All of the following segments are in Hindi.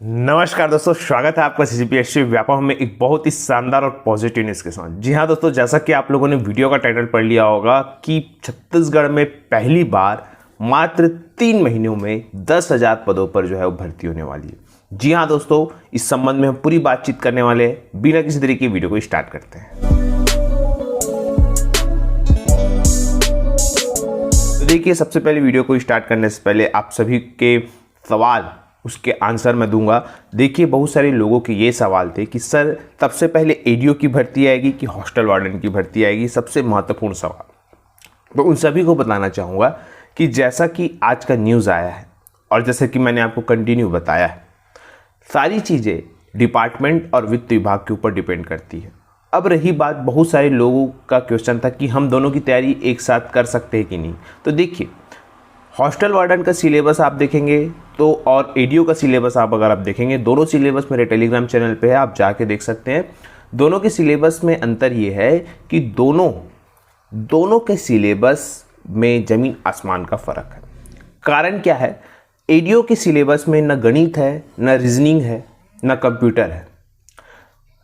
नमस्कार दोस्तों, स्वागत है आपका सीजीपीएससी व्यापम में एक बहुत ही शानदार और पॉजिटिव न्यूज़ के साथ। जी हाँ दोस्तों, जैसा कि आप लोगों ने वीडियो का टाइटल पढ़ लिया होगा कि छत्तीसगढ़ में पहली बार मात्र 3 महीनों में 10,000 पदों पर जो है वो भर्ती होने वाली है। जी हाँ दोस्तों, इस संबंध में हम पूरी बातचीत करने वाले हैं। बिना किसी तरीके की वीडियो को स्टार्ट करते हैं। तो देखिए, सबसे पहले वीडियो को स्टार्ट करने से पहले आप सभी के सवाल उसके आंसर मैं दूंगा। देखिए, बहुत सारे लोगों के ये सवाल थे कि सर तब से पहले एडीओ की भर्ती आएगी कि हॉस्टल वार्डन की भर्ती आएगी, सबसे महत्वपूर्ण सवाल। तो उन सभी को बताना चाहूँगा कि जैसा कि आज का न्यूज़ आया है और जैसे कि मैंने आपको कंटिन्यू बताया है, सारी चीज़ें डिपार्टमेंट और वित्त विभाग के ऊपर डिपेंड करती है। अब रही बात, बहुत सारे लोगों का क्वेश्चन था कि हम दोनों की तैयारी एक साथ कर सकते हैं कि नहीं। तो देखिए, हॉस्टल वार्डन का सिलेबस आप देखेंगे तो और एडीओ का सिलेबस आप देखेंगे, दोनों सिलेबस मेरे टेलीग्राम चैनल पे है, आप जाके देख सकते हैं। दोनों के सिलेबस में अंतर ये है कि दोनों के सिलेबस में ज़मीन आसमान का फ़र्क है। कारण क्या है? एडीओ के सिलेबस में न गणित है, न रीजनिंग है, न कंप्यूटर है।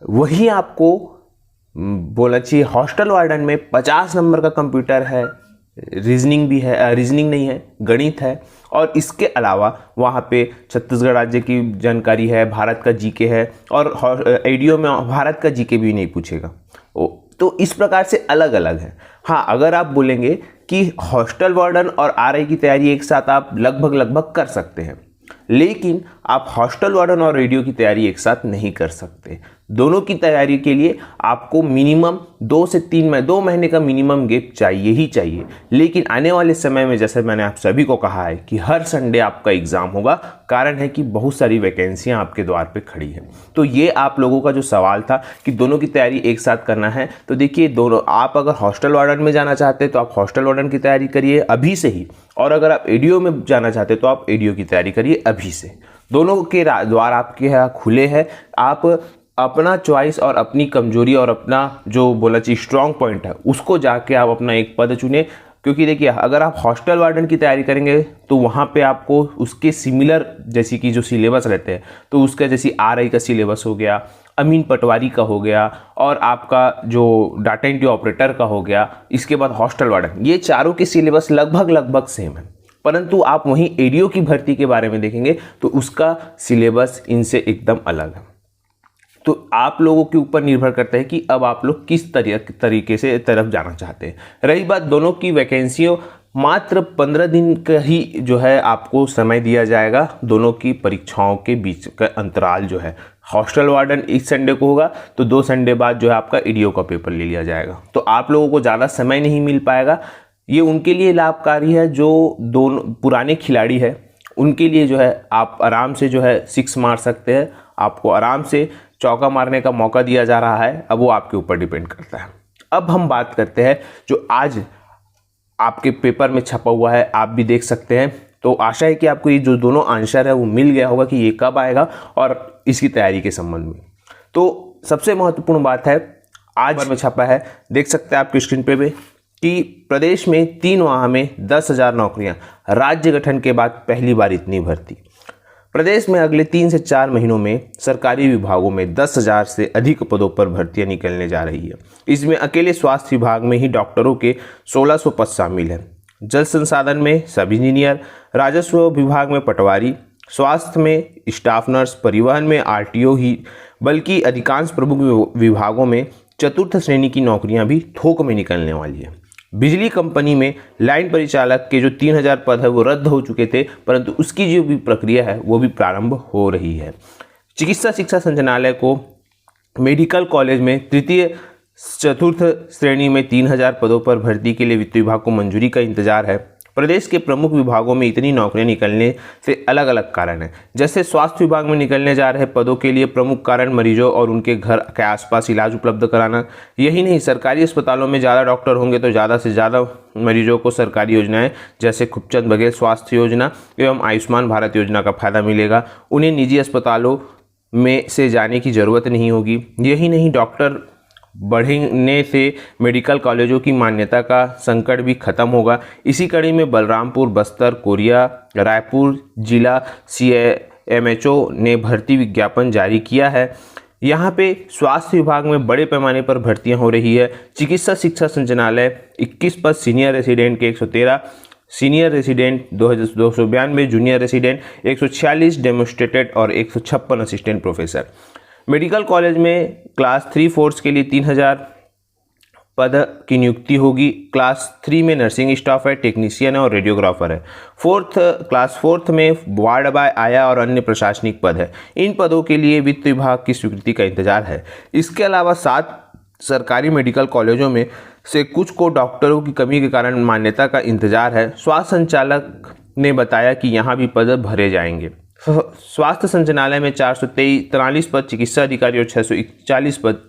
वही आपको बोलना चाहिए हॉस्टल वार्डन में 50 नंबर का कंप्यूटर है, रीजनिंग भी है, रीजनिंग नहीं है, गणित है, और इसके अलावा वहाँ पे छत्तीसगढ़ राज्य की जानकारी है, भारत का जीके है, और एडीओ में भारत का जीके भी नहीं पूछेगा। तो इस प्रकार से अलग अलग है। हाँ, अगर आप बोलेंगे कि हॉस्टल वार्डन और आरआई की तैयारी एक साथ आप लगभग कर सकते हैं, लेकिन आप हॉस्टल वार्डन और एडीओ की तैयारी एक साथ नहीं कर सकते। दोनों की तैयारी के लिए आपको मिनिमम 2 से 2 महीने का मिनिमम गैप चाहिए ही चाहिए। लेकिन आने वाले समय में जैसे मैंने आप सभी को कहा है कि हर संडे आपका एग्जाम होगा। कारण है कि बहुत सारी वैकेंसियां आपके द्वार पे खड़ी हैं। तो ये आप लोगों का जो सवाल था कि दोनों की तैयारी एक साथ करना है, तो देखिए, दोनों आप अगर हॉस्टल वार्डन में जाना चाहते हैं तो आप हॉस्टल वार्डन की तैयारी करिए अभी से ही, और अगर आप एडीओ में जाना चाहते हैं तो आप एडीओ की तैयारी करिए अभी से। दोनों के द्वार आपके यहाँ खुले हैं। आप अपना चॉइस और अपनी कमजोरी और अपना जो बोला चाहिए स्ट्रॉन्ग पॉइंट है उसको जाके आप अपना एक पद चुने। क्योंकि देखिए, अगर आप हॉस्टल वार्डन की तैयारी करेंगे तो वहाँ पे आपको उसके सिमिलर जैसे कि जो सिलेबस रहते हैं, तो उसका जैसे आरआई का सिलेबस हो गया, अमीन पटवारी का हो गया, और आपका जो डाटा एंट्री ऑपरेटर का हो गया, इसके बाद हॉस्टल वार्डन, ये चारों के सिलेबस लगभग सेम है। परंतु आप वहीं एडीओ की भर्ती के बारे में देखेंगे तो उसका सिलेबस इनसे एकदम अलग है। तो आप लोगों के ऊपर निर्भर करता है कि अब आप लोग किस तरीके से तरफ जाना चाहते हैं। रही बात दोनों की वैकेंसियों, मात्र 15 दिन का ही जो है आपको समय दिया जाएगा। दोनों की परीक्षाओं के बीच का अंतराल जो है, हॉस्टल वार्डन इस संडे को होगा तो 2 संडे बाद जो है आपका एडीओ का पेपर ले लिया जाएगा। तो आप लोगों को ज़्यादा समय नहीं मिल पाएगा। ये उनके लिए लाभकारी है जो दोनों पुराने खिलाड़ी है, उनके लिए जो है आप आराम से जो है 6 मार सकते हैं। आपको आराम से चौका मारने का मौका दिया जा रहा है। अब वो आपके ऊपर डिपेंड करता है। अब हम बात करते हैं जो आज आपके पेपर में छपा हुआ है, आप भी देख सकते हैं। तो आशा है कि आपको ये जो दोनों आंसर है वो मिल गया होगा कि ये कब आएगा और इसकी तैयारी के संबंध में। तो सबसे महत्वपूर्ण बात है, आज में छपा है, देख सकते हैं आपकी स्क्रीन पे भी, कि प्रदेश में 3 माह में 10,000 नौकरियां, राज्य गठन के बाद पहली बार इतनी भर्ती। प्रदेश में अगले 3 से 4 महीनों में सरकारी विभागों में 10,000 से अधिक पदों पर भर्तियां निकलने जा रही है। इसमें अकेले स्वास्थ्य विभाग में ही डॉक्टरों के 1600 पद शामिल हैं। जल संसाधन में सब इंजीनियर, राजस्व विभाग में पटवारी, स्वास्थ्य में स्टाफ नर्स, परिवहन में आरटीओ ही, बल्कि अधिकांश प्रमुख विभागों में चतुर्थ श्रेणी की नौकरियां भी थोक में निकलने वाली है। बिजली कंपनी में लाइन परिचालक के जो 3,000 पद है वो रद्द हो चुके थे, परंतु उसकी जो भी प्रक्रिया है वो भी प्रारंभ हो रही है। चिकित्सा शिक्षा संचालनालय को मेडिकल कॉलेज में तृतीय चतुर्थ श्रेणी में 3,000 पदों पर भर्ती के लिए वित्त विभाग को मंजूरी का इंतजार है। प्रदेश के प्रमुख विभागों में इतनी नौकरियां निकलने से अलग अलग कारण हैं। जैसे स्वास्थ्य विभाग में निकलने जा रहे पदों के लिए प्रमुख कारण मरीजों और उनके घर के आसपास इलाज उपलब्ध कराना। यही नहीं, सरकारी अस्पतालों में ज़्यादा डॉक्टर होंगे तो ज़्यादा से ज़्यादा मरीजों को सरकारी योजनाएं जैसे खूबचंद बघेल स्वास्थ्य योजना एवं आयुष्मान भारत योजना का फायदा मिलेगा। उन्हें निजी अस्पतालों में से जाने की ज़रूरत नहीं होगी। यही नहीं, डॉक्टर बढ़ने से मेडिकल कॉलेजों की मान्यता का संकट भी खत्म होगा। इसी कड़ी में बलरामपुर, बस्तर, कोरिया, रायपुर जिला MHO ने भर्ती विज्ञापन जारी किया है। यहाँ पे स्वास्थ्य विभाग में बड़े पैमाने पर भर्तियां हो रही है। चिकित्सा शिक्षा संचालनालय 21 पद, सीनियर रेसिडेंट के 113, senior resident 292, junior resident 146, demonstrated और 156 असिस्टेंट प्रोफेसर। मेडिकल कॉलेज में क्लास 3/4 के लिए 3000 पद की नियुक्ति होगी। क्लास 3 में नर्सिंग स्टाफ है, टेक्नीशियन है और रेडियोग्राफर है। क्लास 4 में वार्ड बॉय, आया और अन्य प्रशासनिक पद है। इन पदों के लिए वित्त विभाग की स्वीकृति का इंतजार है। इसके अलावा 7 सरकारी मेडिकल कॉलेजों में से कुछ को डॉक्टरों की कमी के कारण मान्यता का इंतजार है। स्वास्थ्य संचालक ने बताया कि यहाँ भी पद भरे जाएंगे। स्वास्थ्य संचालनालय में 443 पद चिकित्सा अधिकारी और 641 पद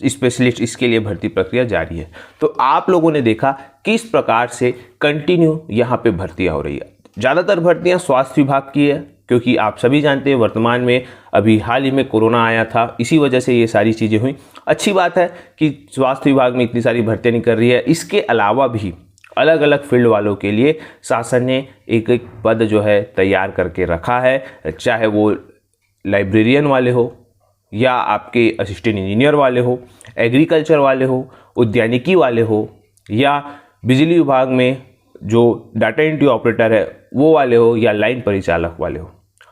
स्पेशलिस्ट, इसके लिए भर्ती प्रक्रिया जारी है। तो आप लोगों ने देखा किस प्रकार से कंटिन्यू यहाँ पे भर्तियाँ हो रही है। ज़्यादातर भर्तियाँ स्वास्थ्य विभाग की है, क्योंकि आप सभी जानते हैं वर्तमान में अभी हाल ही में कोरोना आया था, इसी वजह से ये सारी चीज़ें हुई। अच्छी बात है कि स्वास्थ्य विभाग में इतनी सारी भर्तियाँ नहीं कर रही है। इसके अलावा भी अलग अलग फील्ड वालों के लिए शासन ने एक एक पद जो है तैयार करके रखा है, चाहे वो लाइब्रेरियन वाले हो या आपके असिस्टेंट इंजीनियर वाले हो, एग्रीकल्चर वाले हो, उद्यानिकी वाले हो, या बिजली विभाग में जो डाटा एंट्री ऑपरेटर है वो वाले हो, या लाइन परिचालक वाले हो।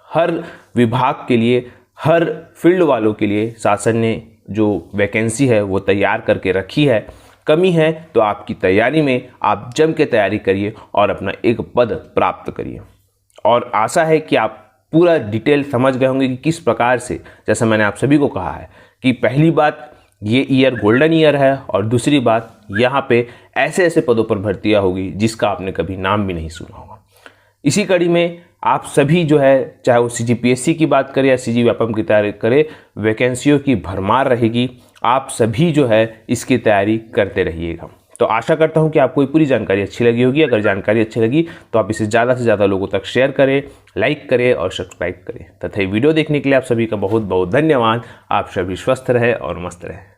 हर विभाग के लिए, हर फील्ड वालों के लिए शासन ने जो वैकेंसी है वो तैयार करके रखी है। कमी है तो आपकी तैयारी में आप जम के तैयारी करिए और अपना एक पद प्राप्त करिए। और आशा है कि आप पूरा डिटेल समझ गए होंगे कि किस प्रकार से, जैसा मैंने आप सभी को कहा है कि पहली बात ये ईयर गोल्डन ईयर है, और दूसरी बात यहाँ पे ऐसे ऐसे पदों पर भर्तियाँ होगी जिसका आपने कभी नाम भी नहीं सुना होगा। इसी कड़ी में आप सभी जो है, चाहे वो CGPSC की बात करें या CG व्यापम की तैयारी करें, वैकेंसियों की भरमार रहेगी। आप सभी जो है इसकी तैयारी करते रहिएगा। तो आशा करता हूं कि आपको ये पूरी जानकारी अच्छी लगी होगी। अगर जानकारी अच्छी लगी तो आप इसे ज़्यादा से ज़्यादा लोगों तक शेयर करें, लाइक करें और सब्सक्राइब करें। तथा वीडियो देखने के लिए आप सभी का बहुत बहुत धन्यवाद। आप सभी स्वस्थ रहे और मस्त रहे।